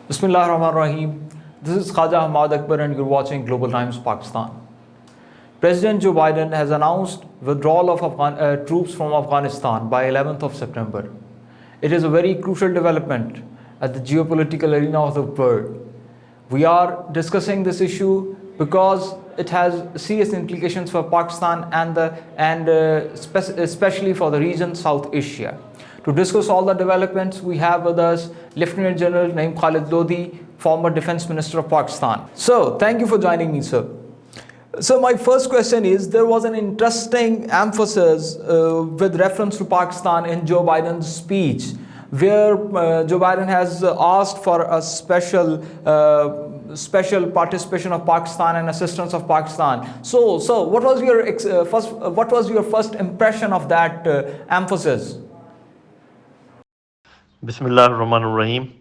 Bismillahirrahmanirrahim. This is Khaja Ahmad Akbar and you're watching Global Times Pakistan. President Joe Biden has announced withdrawal of troops from Afghanistan by 11th of September. It is a very crucial development at the geopolitical arena of the world. We are discussing this issue because it has serious implications for Pakistan and especially for the region South Asia. To discuss all the developments, we have with us Lieutenant General Naeem Lodhi, former Defense Minister of Pakistan. So, thank you for joining me, sir. So, my first question is, there was an interesting emphasis with reference to Pakistan in Joe Biden's speech, where Joe Biden has asked for a special participation of Pakistan and assistance of Pakistan. So what was your first impression of that emphasis? Bismillah ar-Rahman ar-Rahim.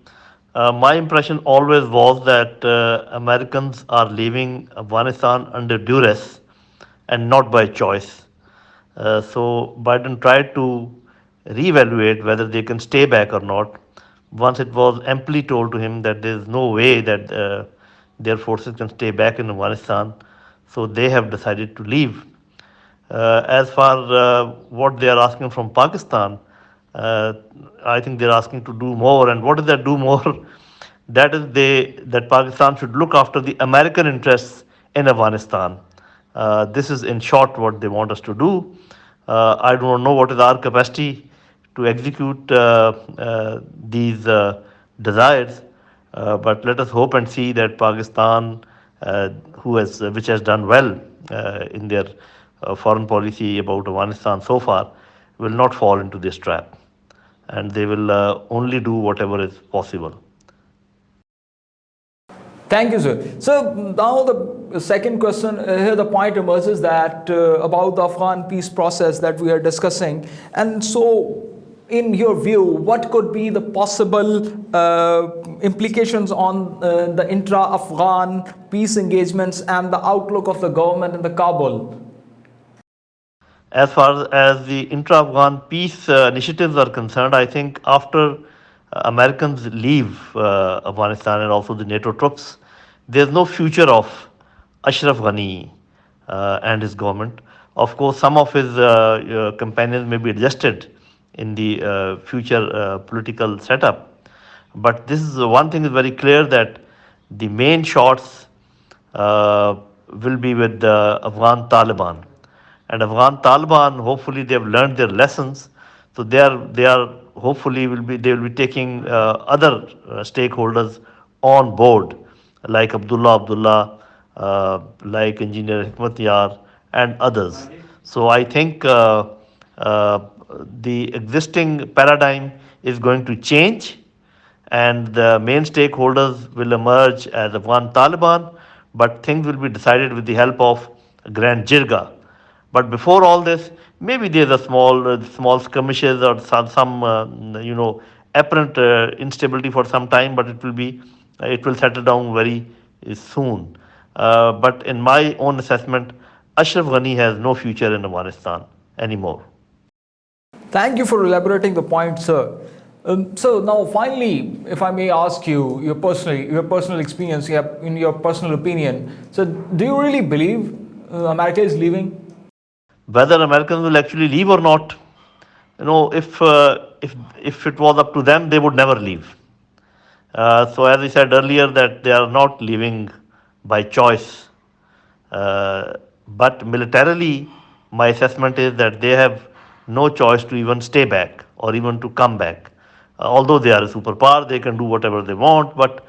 My impression always was that Americans are leaving Afghanistan under duress and not by choice. So Biden tried to reevaluate whether they can stay back or not. Once it was amply told to him that there is no way that their forces can stay back in Afghanistan, so they have decided to leave. As far what they are asking from Pakistan, uh, I think they're asking to do more. And what is that do more? That Pakistan should look after the American interests in Afghanistan. This is in short what they want us to do. I do not know what is our capacity to execute these desires, but let us hope and see that Pakistan, which has done well in their foreign policy about Afghanistan so far, will not fall into this trap, and they will only do whatever is possible. Thank you, sir. So now the second question, here the point emerges that about the Afghan peace process that we are discussing. And so, in your view, what could be the possible implications on the intra-Afghan peace engagements and the outlook of the government in the Kabul? As far as the intra-Afghan peace initiatives are concerned, I think after Americans leave Afghanistan and also the NATO troops, there's no future of Ashraf Ghani and his government. Of course, some of his companions may be adjusted in the future political setup. But this is one thing is very clear, that the main shots will be with the Afghan Taliban. And Afghan Taliban, hopefully they have learned their lessons. So they are hopefully they will be taking other stakeholders on board, like Abdullah, like Engineer Hikmat Yar and others. So I think the existing paradigm is going to change, and the main stakeholders will emerge as Afghan Taliban, but things will be decided with the help of Grand Jirga. But before all this, maybe there's a small skirmishes or some apparent instability for some time, but it will settle down very soon. But in my own assessment, Ashraf Ghani has no future in Afghanistan anymore. Thank you for elaborating the point, sir. So now, finally, if I may ask you your personal experience, in your personal opinion, so do you really believe America is leaving? Whether Americans will actually leave or not, if it was up to them, they would never leave. So as I said earlier, that they are not leaving by choice, but militarily, my assessment is that they have no choice to even stay back or even to come back. Although they are a superpower, they can do whatever they want, but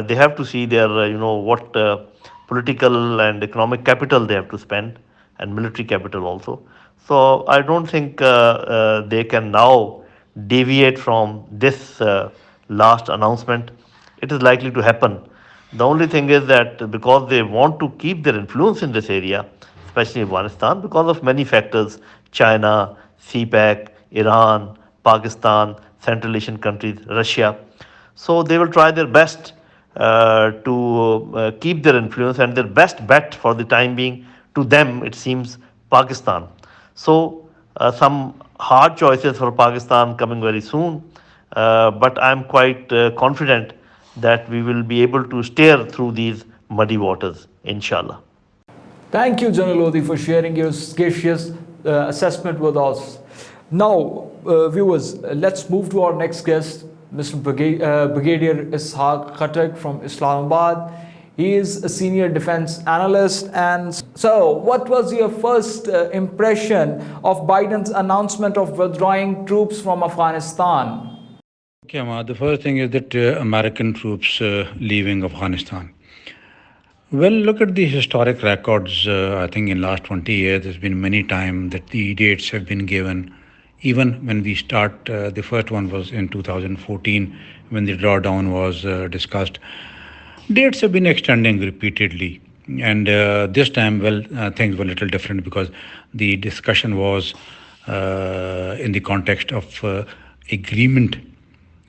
they have to see their, what political and economic capital they have to spend, and military capital also. So I don't think they can now deviate from this last announcement. It is likely to happen. The only thing is that because they want to keep their influence in this area, especially Afghanistan, because of many factors, China, CPAC, Iran, Pakistan, Central Asian countries, Russia. So they will try their best to keep their influence, and their best bet for the time being, to them, it seems, Pakistan. So some hard choices for Pakistan coming very soon, but I'm quite confident that we will be able to steer through these muddy waters, inshallah. Thank you, General Lodhi, for sharing your sagacious assessment with us. Now, viewers, let's move to our next guest, Mr. Brigadier Ishaq Khattak from Islamabad. He is a senior defense analyst. And so, what was your first impression of Biden's announcement of withdrawing troops from Afghanistan? Okay, Ahmad, the first thing is that American troops leaving Afghanistan. Well, look at the historic records. I think in last 20 years, there's been many times that the dates have been given. Even when we start, the first one was in 2014 when the drawdown was discussed. Dates have been extending repeatedly. And this time, well, things were a little different because the discussion was in the context of agreement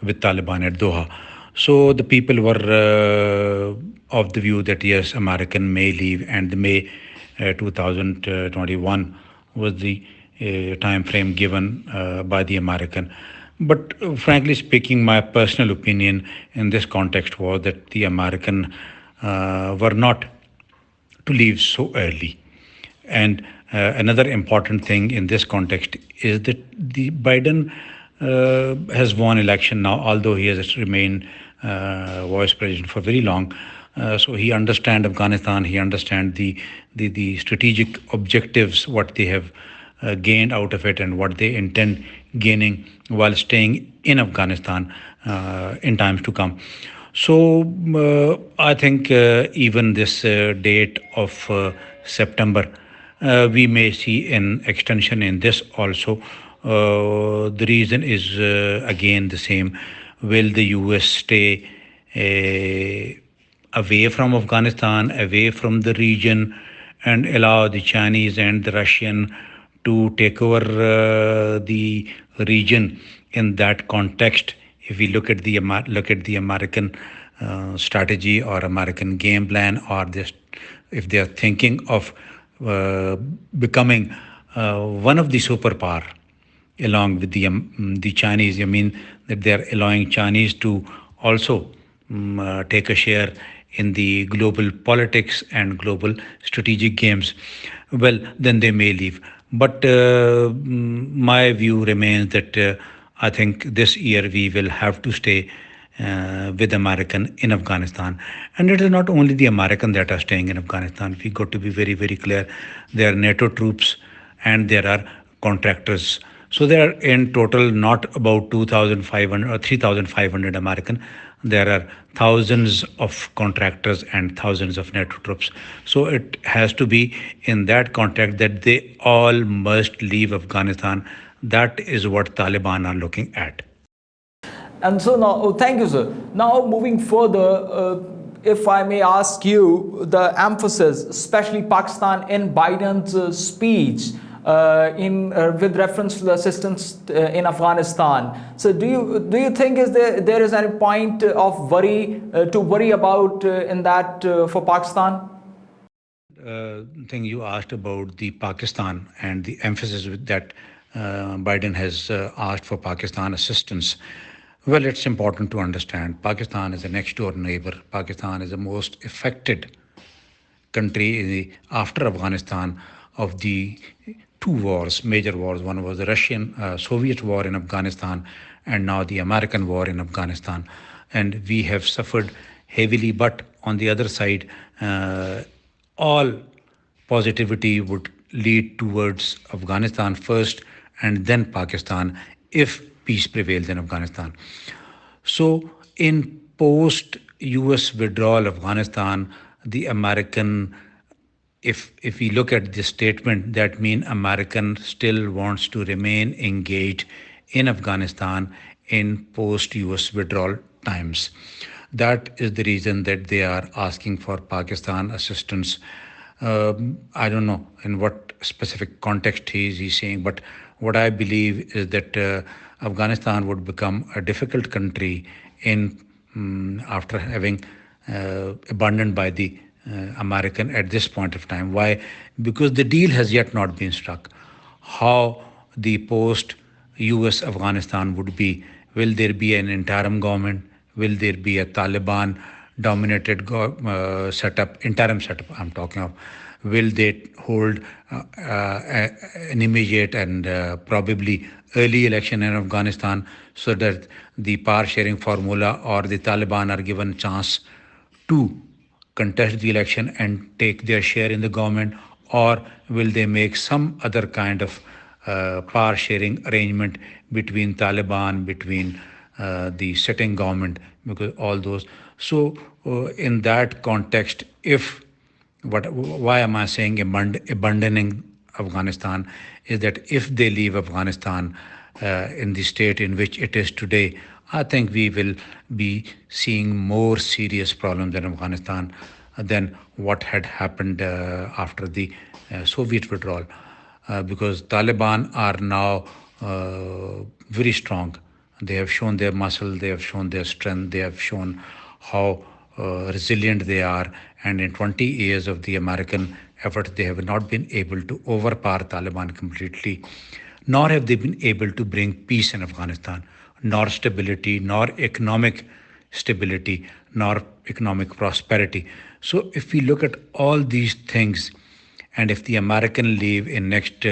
with Taliban at Doha. So the people were of the view that yes, American may leave, and the May 2021 was the time frame given by the American. But frankly speaking, my personal opinion in this context was that the American were not to leave so early. And another important thing in this context is that the Biden has won election now, although he has remained vice president for very long. So he understands Afghanistan. He understands the strategic objectives, what they have gained out of it, and what they intend gaining while staying in Afghanistan in times to come. So I think even this date of September, we may see an extension in this also. The reason is again the same. Will the US stay away from Afghanistan, away from the region, and allow the Chinese and the Russian to take over the region? In that context, if we look at the American strategy or American game plan, or this, if they are thinking of becoming one of the superpower along with the Chinese, I mean that they are allowing Chinese to also take a share in the global politics and global strategic games, well, then they may leave. But my view remains that I think this year we will have to stay with American in Afghanistan. And it is not only the American that are staying in Afghanistan. We got to be very, very clear. There are NATO troops and there are contractors. So there are in total not about 2,500 or 3,500 American. There are thousands of contractors and thousands of NATO troops. So it has to be in that context that they all must leave Afghanistan. That is what Taliban are looking at. And so now, thank you, sir. Now, moving further, if I may ask you, the emphasis, especially Pakistan, in Biden's speech with reference to the assistance in Afghanistan. So, do you think there is any point of worry to worry about in that for Pakistan? Thing you asked about the Pakistan and the emphasis that Biden has asked for Pakistan assistance. Well, it's important to understand Pakistan is a next door neighbor. Pakistan is the most affected country after Afghanistan of the two wars, major wars. One was the Russian Soviet war in Afghanistan, and now the American war in Afghanistan. And we have suffered heavily, but on the other side, all positivity would lead towards Afghanistan first and then Pakistan if peace prevails in Afghanistan. So in post US withdrawal of Afghanistan, the American, if we look at this statement, that means American still wants to remain engaged in Afghanistan in post US withdrawal times. That is the reason that they are asking for Pakistan assistance. I don't know in what specific context he's saying, but what I believe is that Afghanistan would become a difficult country after having abandoned by the American at this point of time. Why? Because the deal has yet not been struck. How the post-US Afghanistan would be? Will there be an interim government? Will there be a Taliban dominated setup, interim setup I'm talking of? Will they hold an immediate and probably early election in Afghanistan so that the power sharing formula or the Taliban are given chance to contest the election and take their share in the government, or will they make some other kind of power sharing arrangement between Taliban, between the sitting government, because all those. So, in that context, if why am I saying abandoning Afghanistan is that if they leave Afghanistan in the state in which it is today, I think we will be seeing more serious problems in Afghanistan than what had happened after the Soviet withdrawal, because Taliban are now very strong. They have shown their muscle, they have shown their strength, they have shown how resilient they are. And in 20 years of the American effort, they have not been able to overpower Taliban completely, nor have they been able to bring peace in Afghanistan, nor stability, nor economic stability, nor economic prosperity. So if we look at all these things, and if the American leave in next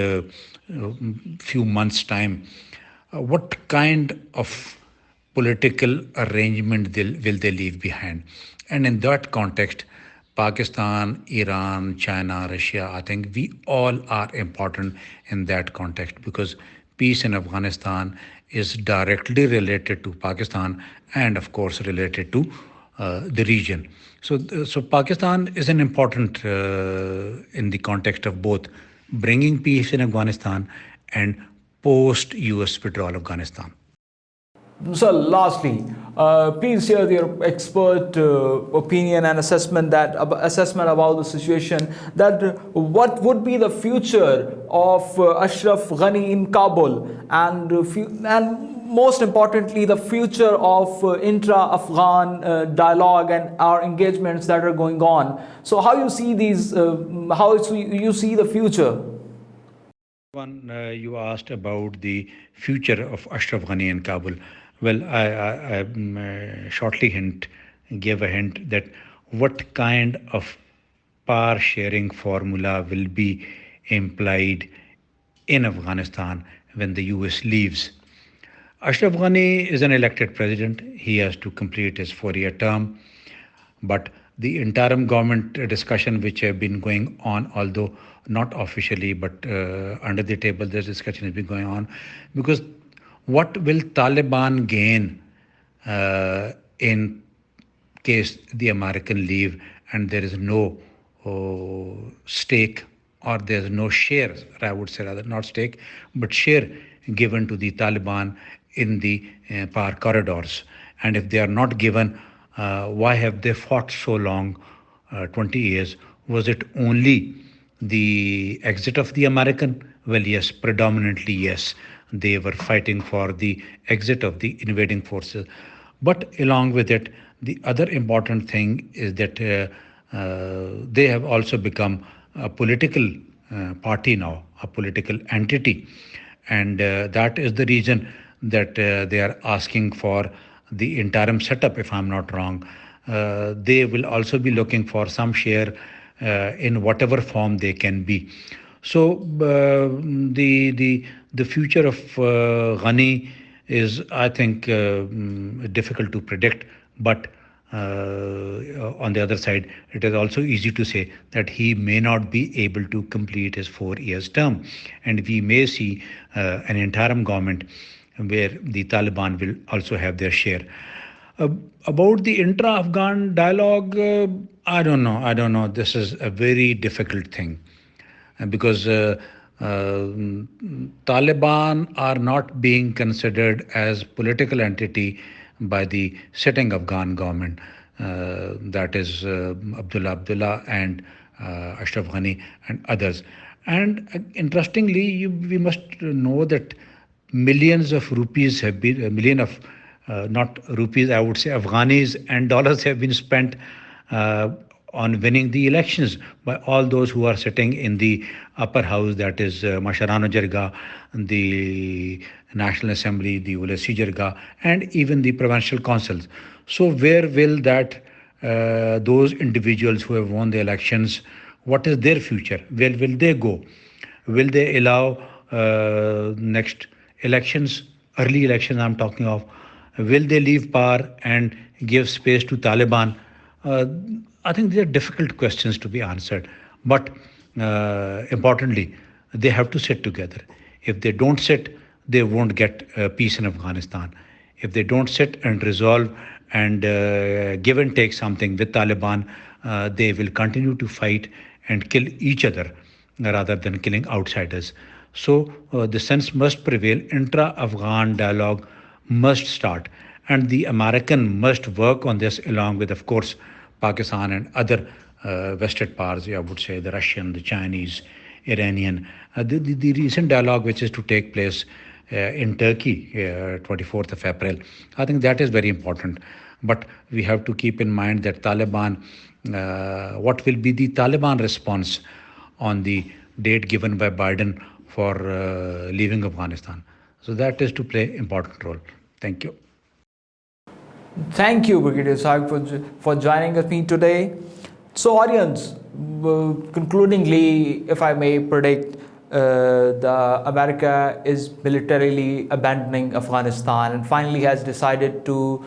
few months' time, what kind of political arrangement will they leave behind? And in that context, Pakistan, Iran, China, Russia, I think we all are important in that context, because peace in Afghanistan is directly related to Pakistan and, of course, related to the region. So Pakistan is an important in the context of both bringing peace in Afghanistan and post-US withdrawal of Afghanistan. So, lastly, please share your expert opinion and assessment about the situation. That what would be the future of Ashraf Ghani in Kabul, and most importantly, the future of intra-Afghan dialogue and our engagements that are going on. So, how you see these? How you see the future? One, you asked about the future of Ashraf Ghani in Kabul. Well, I shortly gave a hint that what kind of power sharing formula will be implied in Afghanistan when the US leaves. Ashraf Ghani is an elected president. He has to complete his 4-year term. But the interim government discussion, which have been going on, although not officially, but under the table, this discussion has been going on, because what will Taliban gain in case the American leave and there is no stake, or there's no share, I would say, rather not stake, but share given to the Taliban in the power corridors? And if they are not given, why have they fought so long, 20 years? Was it only the exit of the American? Well, yes, predominantly yes. They were fighting for the exit of the invading forces. But along with it, the other important thing is that they have also become a political party now, a political entity. And that is the reason that they are asking for the interim setup, if I'm not wrong. They will also be looking for some share in whatever form they can be. So the future of Ghani is, I think, difficult to predict. But on the other side, it is also easy to say that he may not be able to complete his 4 years term, and we may see an interim government where the Taliban will also have their share. About the intra-Afghan dialogue, I don't know. I don't know. This is a very difficult thing because Taliban are not being considered as political entity by the sitting Afghan government, that is Abdullah and Ashraf Ghani and others. And interestingly, we must know that millions of rupees have been, a million of, not rupees, I would say Afghanis and dollars have been spent on winning the elections by all those who are sitting in the upper house, that is Masharano Jarga, the National Assembly, the Ulasi Jirga, and even the provincial councils. So where will that those individuals who have won the elections, what is their future? Where will they go? Will they allow next elections, early elections I'm talking of, will they leave power and give space to Taliban? Uh, I think these are difficult questions to be answered. But importantly, they have to sit together. If they don't sit, they won't get peace in Afghanistan. If they don't sit and resolve and give and take something with Taliban, they will continue to fight and kill each other rather than killing outsiders. So the sense must prevail. Intra-Afghan dialogue must start, and the American must work on this along with, of course, Pakistan and other vested powers. I would say the Russian, the Chinese, Iranian. The recent dialogue, which is to take place in Turkey, 24th of April, I think that is very important. But we have to keep in mind that Taliban, what will be the Taliban response on the date given by Biden for leaving Afghanistan. So that is to play important role. Thank you. Thank you, Brigadier Ishaq, for joining me today. So, audience, concludingly, if I may predict, the America is militarily abandoning Afghanistan and finally has decided to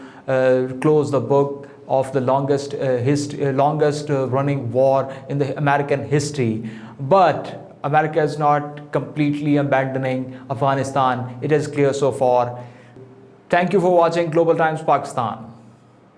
close the book of the longest running war in the American history. But America is not completely abandoning Afghanistan. It is clear so far. Thank you for watching Global Times Pakistan.